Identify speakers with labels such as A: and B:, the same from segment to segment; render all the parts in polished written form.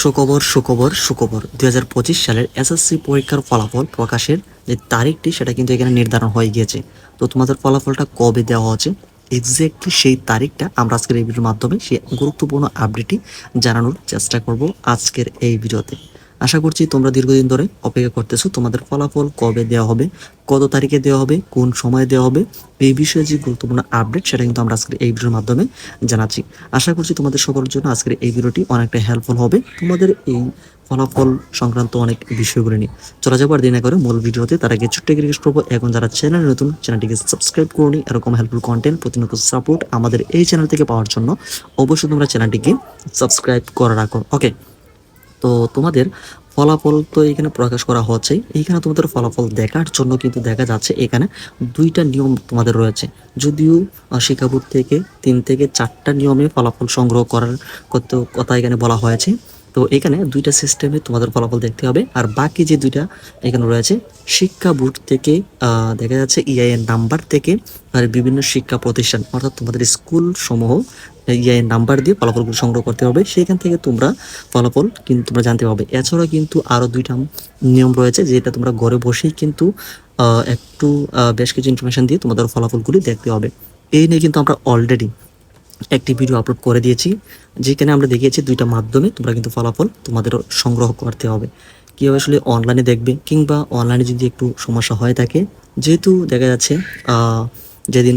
A: সুখবর সুখবর সুখবর 2025 সালের এসএসসি পরীক্ষার ফলাফল প্রকাশের যে তারিখটি সেটা কিন্তু এখানে নির্ধারণ হয়ে গিয়েছে। তো তোমাদের ফলাফলটা কবে দেওয়া হচ্ছে এক্স্যাক্টলি সেই তারিখটা আমরা আজকের এই ভিডিওর মাধ্যমে সেই গুরুত্বপূর্ণ আপডেটটি জানানোর চেষ্টা করব আজকের এই ভিডিওতে। আশা করছি তোমরা দীর্ঘদিন ধরে অপেক্ষা করতেছো তোমাদের ফলাফল কবে দেওয়া হবে, কত তারিখে দেওয়া হবে, কোন সময়ে দেওয়া হবে, এই বিষয়ে যে গুরুত্বপূর্ণ আপডেট সেটা কিন্তু আমরা আজকের এই ভিডিওর মাধ্যমে জানাচ্ছি। আশা করছি তোমাদের সকলের জন্য আজকের এই ভিডিওটি অনেকটা হেল্পফুল হবে তোমাদের এই ফলাফল সংক্রান্ত অনেক বিষয়গুলো নিয়ে। চলা যাবার দিন করে মূল ভিডিওতে, তার আগে ছোট্ট রিকোয়েস্ট করবো, এখন যারা চ্যানেল নতুন চ্যানেলটিকে সাবস্ক্রাইব করুন। এরকম হেল্পফুল কন্টেন্ট প্রতিনিয়ত সাপোর্ট আমাদের এই চ্যানেল থেকে পাওয়ার জন্য অবশ্যই তোমরা চ্যানেলটিকে সাবস্ক্রাইব করে রাখো। ওকে, তো তোমাদের ফলাফল তো এখানে প্রকাশ করা হচ্ছে। এইখানে তোমাদের ফলাফল দেখার জন্য কিন্তু দেখা যাচ্ছে এখানে দুইটা নিয়ম তোমাদের রয়েছে। যদিও শিক্ষা বোর্ড থেকে 3 থেকে 4টা নিয়মে ফলাফল সংগ্রহ করার কথা এখানে বলা হয়েছে। তো এখানে দুইটা সিস্টেমে তোমাদের ফলাফল দেখতে হবে, আর বাকি যে দুইটা এখানে রয়েছে শিক্ষা বোর্ড থেকে দেখা যাচ্ছে ইআইএন নাম্বার থেকে, আর বিভিন্ন শিক্ষা প্রতিষ্ঠান অর্থাৎ তোমাদের স্কুল সমূহ ইআইএন নাম্বার দিয়ে ফলাফলগুলো সংগ্রহ করতে হবে। সেইখান থেকে তোমরা ফলাফল কিন্তু তোমরা জানতে পারবে। এছাড়াও কিন্তু আরও দুইটা নিয়ম রয়েছে, যেটা তোমরা ঘরে বসেই কিন্তু একটু বেশ কিছু ইনফরমেশন দিয়ে তোমাদের ফলাফলগুলি দেখতে হবে। এই নিয়ে কিন্তু আমরা অলরেডি একটি ভিডিও আপলোড করে দিয়েছি, যেখানে আমরা দেখিয়েছি দুইটা মাধ্যমে তোমরা কিন্তু ফলাফল তোমাদের সংগ্রহ করতে হবে। কীভাবে আসলে অনলাইনে দেখবে, কিংবা অনলাইনে যদি একটু সমস্যা হয়ে থাকে, যেহেতু দেখা যাচ্ছে যেদিন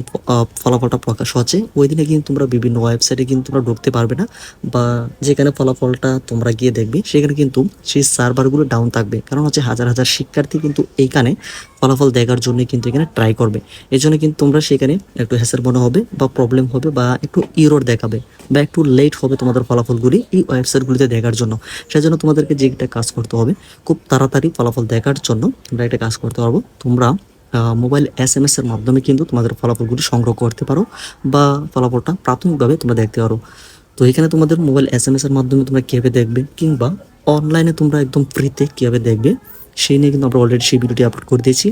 A: ফলাফলটা প্রকাশ হচ্ছে ওই দিনে কিন্তু তোমরা বিভিন্ন ওয়েবসাইটে কিন্তু তোমরা ঢুকতে পারবে না, বা যেখানে ফলাফলটা তোমরা গিয়ে দেখবে সেখানে কিন্তু সেই সার্ভারগুলো ডাউন থাকবে। কারণ হচ্ছে হাজার হাজার শিক্ষার্থী কিন্তু এইখানে ফলাফল দেখার জন্য কিন্তু এখানে ট্রাই করবে। এই জন্য কিন্তু তোমরা সেখানে একটু হ্যাসেল মনে হবে, বা প্রবলেম হবে, বা একটু ইরর দেখাবে, বা একটু লেট হবে তোমাদের ফলাফলগুলি এই ওয়েবসাইটগুলিতে দেখার জন্য। সেজন্য তোমাদেরকে যে একটা কাজ করতে হবে, খুব তাড়াতাড়ি ফলাফল দেখার জন্য তোমরা একটা কাজ করতে পারবো। তোমরা মোবাইল SMS এর মাধ্যমে কিন্তু তোমাদের ফলাফলগুলি সংগ্রহ করতে পারো, বা ফলাফলটা প্রাথমিকভাবে তোমরা দেখতে পারো। তো এখানে তোমাদের মোবাইল SMS এর মাধ্যমে তোমরা কীভাবে দেখবে, কিংবা অনলাইনে তোমরা একদম ফ্রিতে কীভাবে দেখবে, সেই নিয়ে কিন্তু আমরা অলরেডি সেই ভিডিওটি আপলোড করে দিয়েছি।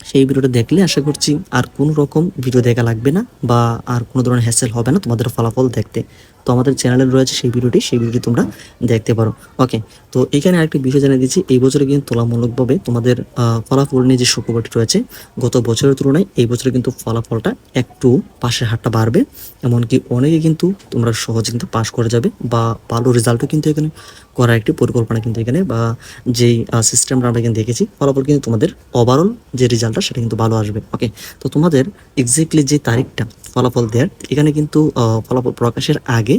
A: সেই ভিডিওটা দেখলে আশা করছি আর কোনো রকম ভিডিও দেখা লাগবে না, বা আর কোনো ধরনের হ্যাসেল হবে না তোমাদের ফলাফল দেখতে। তো আমাদের চ্যানেলে রয়েছে সেই ভিডিওটি তোমরা দেখতে পারো। ওকে, তো এখানে আরেকটি বিষয় জানিয়ে দিচ্ছি, এই বছরে কিন্তু তুলনামূলকভাবে তোমাদের ফলাফল নিয়ে যে সুখবরটি রয়েছে, গত বছরের তুলনায় এই বছরে কিন্তু ফলাফলটা একটু পাশের হারটা বাড়বে। এমনকি অনেকে কিন্তু তোমরা সহজে কিন্তু পাস করে যাবে, বা ভালো রেজাল্টও কিন্তু এখানে করার একটি পরিকল্পনা কিন্তু এখানে, বা যেই সিস্টেমটা আমরা এখানে দেখেছি, ফলাফল কিন্তু তোমাদের ওভারঅল যে রেজাল্টটা সেটা কিন্তু ভালো আসবে। ওকে, তো তোমাদের এক্স্যাক্টলি যে তারিখটা ফলাফল দেওয়ার, এখানে কিন্তু ফলাফল প্রকাশের আগে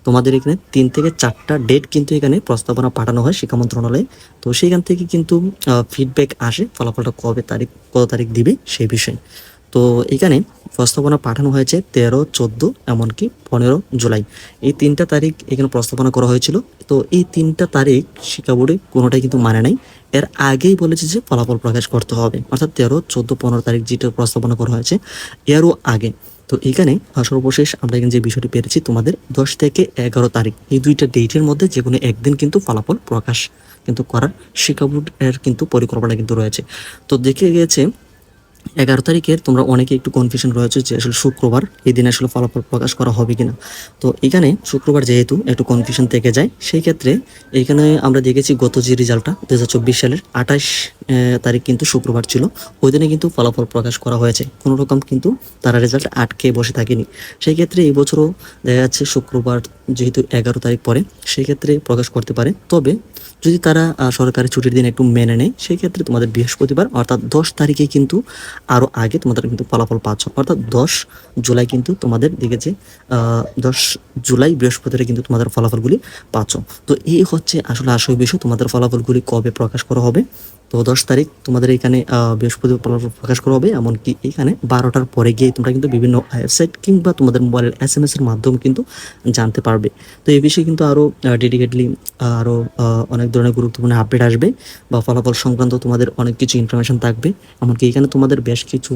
A: তোমাদের এখানে 3 থেকে 4টা ডেট কিন্তু এখানে প্রস্তাবনা পাঠানো হয় শিক্ষা মন্ত্রণালয়ে। তো সেইখান থেকে কিন্তু ফিডব্যাক আসে ফলাফলটা কত তারিখ দিবে সেই বিষয়ে। তো এখানে প্রস্তাবনা পাঠানো হয়েছে 13, 14 এমনকি 15 জুলাই, এই 3টা তারিখ এখানে প্রস্তাবনা করা হয়েছিল। তো এই 3টা তারিখ শিক্ষা বোর্ডে কোনোটাই কিন্তু মানে নাই। এর আগেই বলেছে যে ফলাফল প্রকাশ করতে হবে, অর্থাৎ 13, 14, 15 তারিখ যেটা প্রস্তাবনা করা হয়েছে এরও আগে। তো এখানে সর্বশেষ আমরা এখানে যে বিষয়টি পেরেছি, তোমাদের 10 থেকে 11 তারিখ এই দুইটা ডেটের মধ্যে যে কোনো একদিন কিন্তু ফলাফল প্রকাশ কিন্তু করার শিক্ষা বোর্ডের কিন্তু পরিকল্পনা কিন্তু রয়েছে। তো দেখে গিয়েছে 11 তারিখের তোমরা অনেকে একটু কনফিউশন রয়েছে যে আসলে শুক্রবার এই দিনে আসলে ফলাফল প্রকাশ করা হবে কিনা। তো এখানে শুক্রবার যেহেতু একটু কনফিউশন থেকে যায়, সেই ক্ষেত্রে এখানে আমরা দেখেছি গত যে রেজাল্টটা 2024 সালের 28 তারিখ কিন্তু শুক্রবার ছিল, ওই দিনে কিন্তু ফলাফল প্রকাশ করা হয়েছে। কোনো রকম কিন্তু তারা রেজাল্ট আটকে বসে থাকেনি। সেই ক্ষেত্রে এই বছরও দেখা যাচ্ছে শুক্রবার যেহেতু 11 তারিখ পরে, সেই ক্ষেত্রে প্রকাশ করতে পারে। তবে যদি তারা সরকারি ছুটির দিন একটু মেনে নেয়, সেই ক্ষেত্রে তোমাদের বৃহস্পতিবার অর্থাৎ 10 তারিখে কিন্তু আরও আগে তোমাদের কিন্তু ফলাফল পাচ্ছ, অর্থাৎ 10 জুলাই কিন্তু তোমাদের দিকে যে 10 জুলাই বৃহস্পতিবার কিন্তু তোমাদের ফলাফলগুলি পাচ্ছ। তো এই হচ্ছে আসলে আসল বিষয়, তোমাদের ফলাফলগুলি কবে প্রকাশ করা হবে। তো 10 তারিখ তোমাদের এখানে বৃহস্পতিবার ফলাফল প্রকাশ করা হবে, এমনকি এখানে 12টার পরে গিয়ে তোমরা কিন্তু বিভিন্ন ওয়েবসাইট কিংবা তোমাদের মোবাইলের SMS এর মাধ্যমে কিন্তু জানতে পারবে। তো এই বিষয়ে কিন্তু আরও ডেডিকেটলি আরও অনেক ধরনের গুরুত্বপূর্ণ আপডেট আসবে, বা ফলাফল সংক্রান্ত তোমাদের অনেক কিছু ইনফরমেশন থাকবে। এমনকি এখানে তোমাদের বেশ কিছু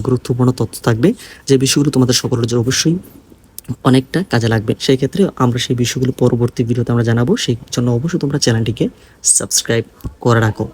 A: গুরুত্বপূর্ণ তথ্য থাকবে, যে বিষয়গুলো তোমাদের সকলের জন্য অবশ্যই অনেকটা কাজে লাগবে। সেই ক্ষেত্রে আমরা সেই বিষয়গুলো পরবর্তী ভিডিওতে আমরা জানাবো। সেই জন্য অবশ্যই তোমরা চ্যানেলটিকে সাবস্ক্রাইব করে রাখো।